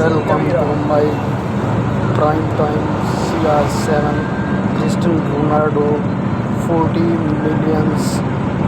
Welcome to my prime time CR7 Cristiano Ronaldo 40 millions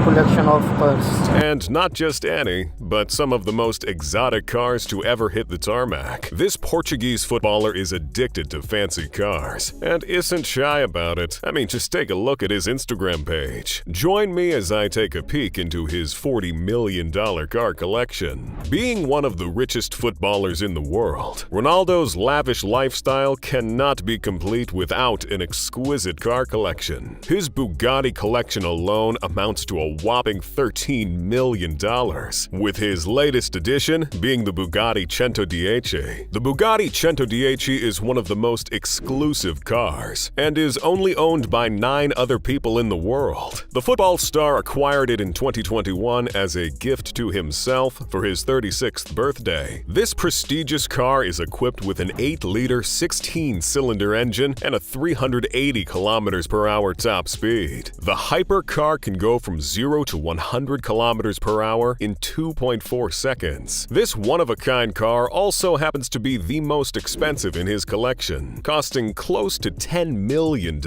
collection of cars. And not just any, but some of the most exotic cars to ever hit the tarmac. This Portuguese footballer is addicted to fancy cars and isn't shy about it. I mean, just take a look at his Instagram page. Join me as I take a peek into his $40 million car collection. Being one of the richest footballers in the world, Ronaldo's lavish lifestyle cannot be complete without an exquisite car collection. His Bugatti collection alone amounts to a whopping $13 million, with his latest addition being the Bugatti 110. The Bugatti 110 is one of the most exclusive cars and is only owned by 9 other people in the world. The football star acquired it in 2021 as a gift to himself for his 36th birthday. This prestigious car is equipped with an 8-liter 16-cylinder engine and a 380 km/h top speed. The hypercar can go from 0 to 100 km/h in 2.4 seconds. This one-of-a-kind car also happens to be the most expensive in his collection, costing close to $10 million.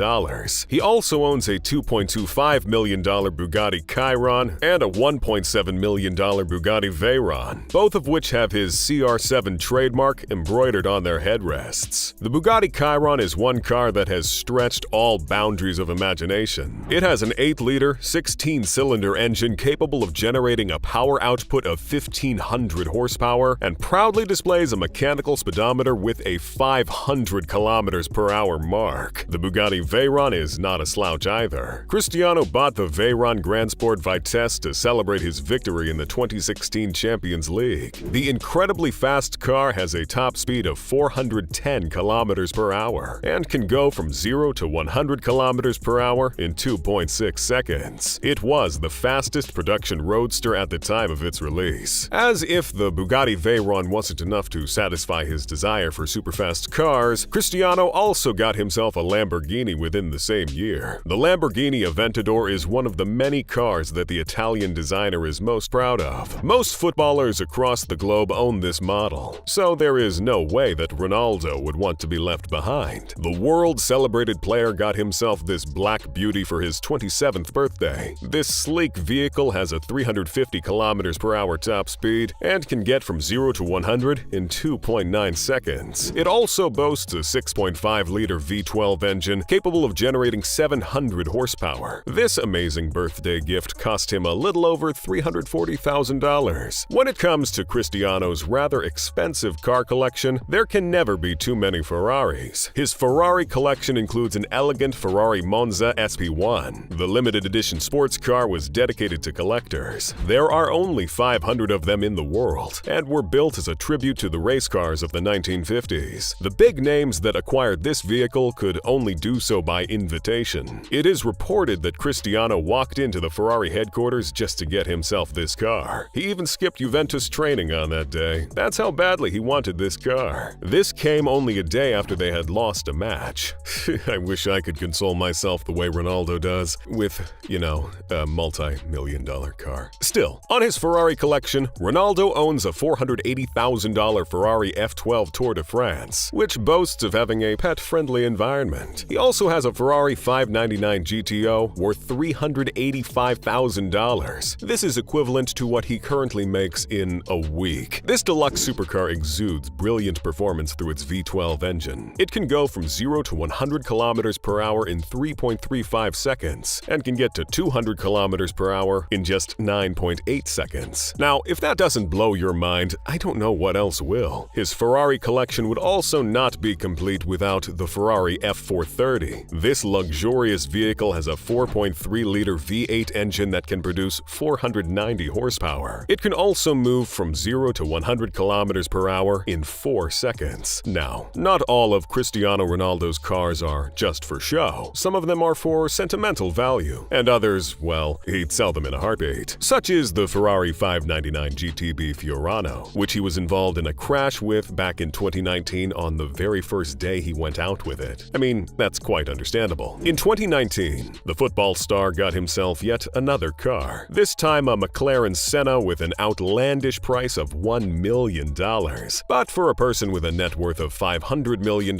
He also owns a $2.25 million Bugatti Chiron and a $1.7 million Bugatti Veyron, both of which have his CR7 trademark embroidered on their headrests. The Bugatti Chiron is one car that has stretched all boundaries of imagination. It has an 8-liter, 16-cylinder engine capable of generating a power output of 1,500 horsepower and proudly displays a mechanical speedometer with a 500 km/h mark. The Bugatti Veyron is not a slouch either. Cristiano bought the Veyron Grand Sport Vitesse to celebrate his victory in the 2016 Champions League. The incredibly fast car has a top speed of 410 km/h and can go from 0 to 100 km/h in 2.6 seconds. It was the fastest production roadster at the time of its release. As if the Bugatti Veyron wasn't enough to satisfy his desire for superfast cars, Cristiano also got himself a Lamborghini within the same year. The Lamborghini Aventador is one of the many cars that the Italian designer is most proud of. Most footballers across the globe own this model, so there is no way that Ronaldo would want to be left behind. The world-celebrated player got himself this black beauty for his 27th birthday. This sleek vehicle has a 350 km/h top speed and can get from 0 to 100 in 2.9 seconds. It also boasts a 6.5-liter V12 engine capable of generating 700 horsepower. This amazing birthday gift cost him a little over $340,000. When it comes to Cristiano's rather expensive car collection, there can never be too many Ferraris. His Ferrari collection includes an elegant Ferrari Monza SP1. The limited edition sports car was dedicated to collectors. There are only 500 of them in the world and were built as a tribute to the race cars of the 1950s. The big names that acquired this vehicle could only do so by invitation. It is reported that Cristiano walked into the Ferrari headquarters just to get himself this car. He even skipped Juventus training on that day. That's how badly he wanted this car. This came only a day after they had lost a match. I wish I could console myself the way Ronaldo does with, a multi-million-dollar car. Still, on his Ferrari collection, Ronaldo owns a $480,000 Ferrari F12 Tour de France, which boasts of having a pet-friendly environment. He also has a Ferrari 599 GTO worth $385,000. This is equivalent to what he currently makes in a week. This deluxe supercar exudes brilliant performance through its V12 engine. It can go from 0 to 100 km/h in 3.35 seconds and can get to 200 km/h in just 9.8 seconds. Now, if that doesn't blow your mind, I don't know what else will. His Ferrari collection would also not be complete without the Ferrari F430. This luxurious vehicle has a 4.3-liter V8 engine that can produce 490 horsepower. It can also move from 0 to 100 km/h in 4 seconds. Now, not all of Cristiano Ronaldo's cars are just for show. Some of them are for sentimental value, and others, well, well, he'd sell them in a heartbeat. Such is the Ferrari 599 GTB Fiorano, which he was involved in a crash with back in 2019 on the very first day he went out with it. I mean, that's quite understandable. In 2019, the football star got himself yet another car, this time a McLaren Senna with an outlandish price of $1 million. But for a person with a net worth of $500 million,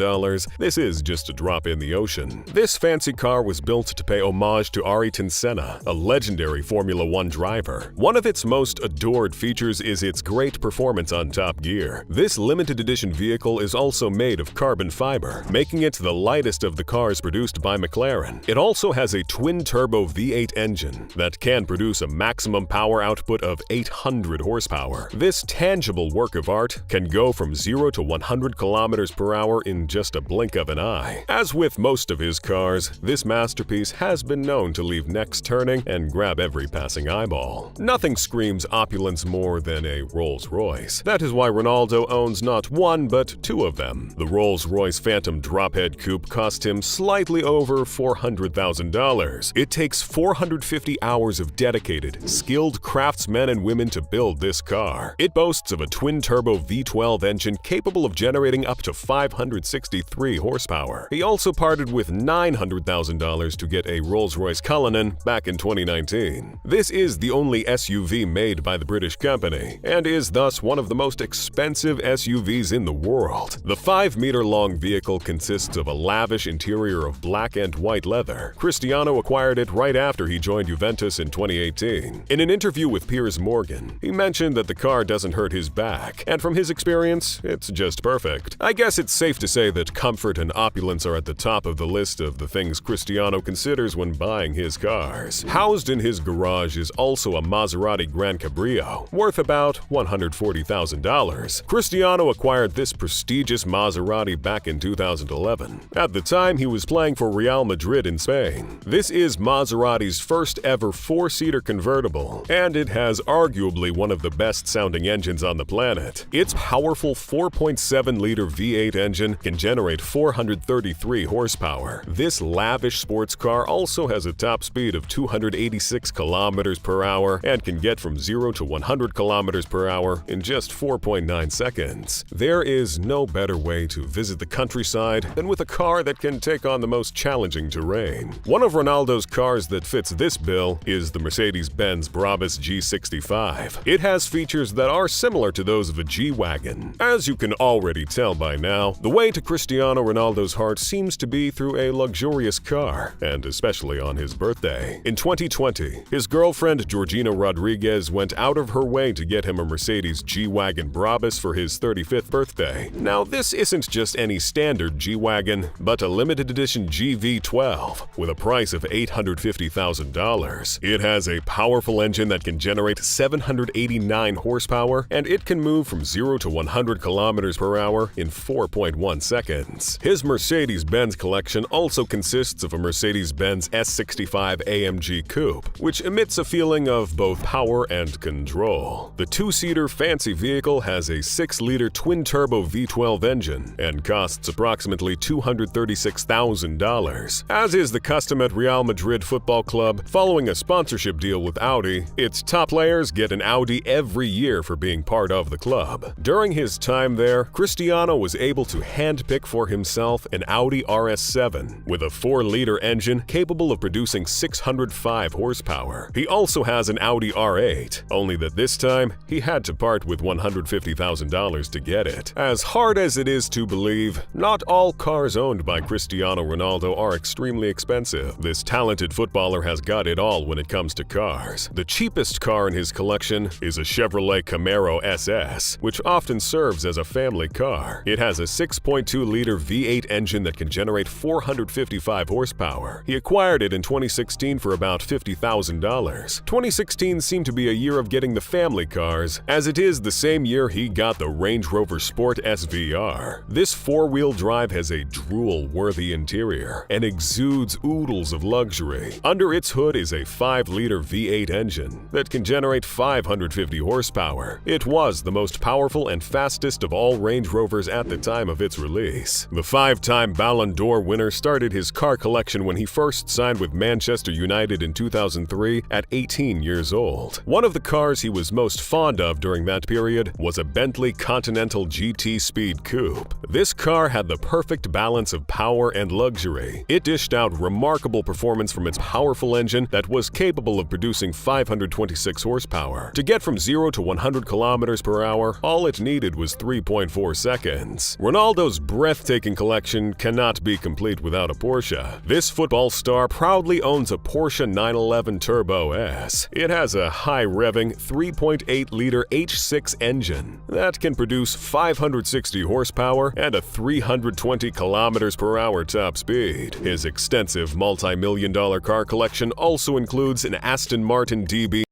this is just a drop in the ocean. This fancy car was built to pay homage to Ayrton Senna, a legendary Formula One driver. One of its most adored features is its great performance on Top Gear. This limited edition vehicle is also made of carbon fiber, making it the lightest of the cars produced by McLaren. It also has a twin-turbo V8 engine that can produce a maximum power output of 800 horsepower. This tangible work of art can go from 0 to 100 kilometers per hour in just a blink of an eye. As with most of his cars, this masterpiece has been known to leave necks turning and grab every passing eyeball. Nothing screams opulence more than a Rolls-Royce. That is why Ronaldo owns not one but two of them. The Rolls-Royce Phantom drophead coupe cost him slightly over $400,000. It takes 450 hours of dedicated, skilled craftsmen and women to build this car. It boasts of a twin-turbo V12 engine capable of generating up to 563 horsepower. He also parted with $900,000 to get a Rolls-Royce Cullinan back in 2019. This is the only SUV made by the British company, and is thus one of the most expensive SUVs in the world. The 5-meter-long vehicle consists of a lavish interior of black and white leather. Cristiano acquired it right after he joined Juventus in 2018. In an interview with Piers Morgan, he mentioned that the car doesn't hurt his back, and from his experience, it's just perfect. I guess it's safe to say that comfort and opulence are at the top of the list of the things Cristiano considers when buying his cars. Housed in his garage is also a Maserati Gran Cabrio, worth about $140,000. Cristiano acquired this prestigious Maserati back in 2011. At the time, he was playing for Real Madrid in Spain. This is Maserati's first ever 4-seater convertible, and it has arguably one of the best-sounding engines on the planet. Its powerful 4.7-liter V8 engine can generate 433 horsepower. This lavish sports car also has a top speed of 286 kilometers per hour and can get from 0 to 100 kilometers per hour in just 4.9 seconds. There is no better way to visit the countryside than with a car that can take on the most challenging terrain. One of Ronaldo's cars that fits this bill is the Mercedes-Benz Brabus G65. It has features that are similar to those of a G-Wagon. As you can already tell by now, the way to Cristiano Ronaldo's heart seems to be through a luxurious car, and especially on his birthday. In 2020, his girlfriend Georgina Rodriguez went out of her way to get him a Mercedes G-Wagon Brabus for his 35th birthday. Now, this isn't just any standard G-Wagon, but a limited edition GV12 with a price of $850,000. It has a powerful engine that can generate 789 horsepower, and it can move from 0 to 100 kilometers per hour in 4.1 seconds. His Mercedes-Benz collection also consists of a Mercedes-Benz S65 AMG Coupe, which emits a feeling of both power and control. The 2-seater fancy vehicle has a 6-liter twin-turbo V12 engine and costs approximately $236,000. As is the custom at Real Madrid Football Club, following a sponsorship deal with Audi, its top players get an Audi every year for being part of the club. During his time there, Cristiano was able to handpick for himself an Audi RS7 with a 4-liter engine capable of producing 605 horsepower. He also has an Audi R8, only that this time he had to part with $150,000 to get it. As hard as it is to believe, not all cars owned by Cristiano Ronaldo are extremely expensive. This talented footballer has got it all when it comes to cars. The cheapest car in his collection is a Chevrolet Camaro SS, which often serves as a family car. It has a 6.2-liter V8 engine that can generate 455 horsepower. He acquired it in 2016 for about $50,000. 2016 seemed to be a year of getting the family cars, as it is the same year he got the Range Rover Sport SVR. This 4-wheel drive has a drool-worthy interior and exudes oodles of luxury. Under its hood is a 5-liter V8 engine that can generate 550 horsepower. It was the most powerful and fastest of all Range Rovers at the time of its release. The 5-time Ballon d'Or winner started his car collection when he first signed with Manchester United in 2003 at 18 years old. One of the cars he was most fond of during that period was a Bentley Continental GT Speed Coupe. This car had the perfect balance of power and luxury. It dished out remarkable performance from its powerful engine that was capable of producing 526 horsepower. To get from 0 to 100 kilometers per hour, all it needed was 3.4 seconds. Ronaldo's breathtaking collection cannot be complete without a Porsche. This football star proudly owns a Porsche 911 Turbo S. It has a high-revving 3.8-liter H6 engine that can produce 560 horsepower and a 320 kilometers per hour top speed. His extensive multi-million-dollar car collection also includes an Aston Martin DB.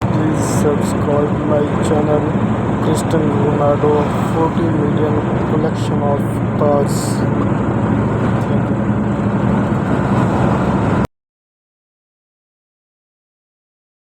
Please subscribe my channel Cristiano Ronaldo 40 million collection of cars.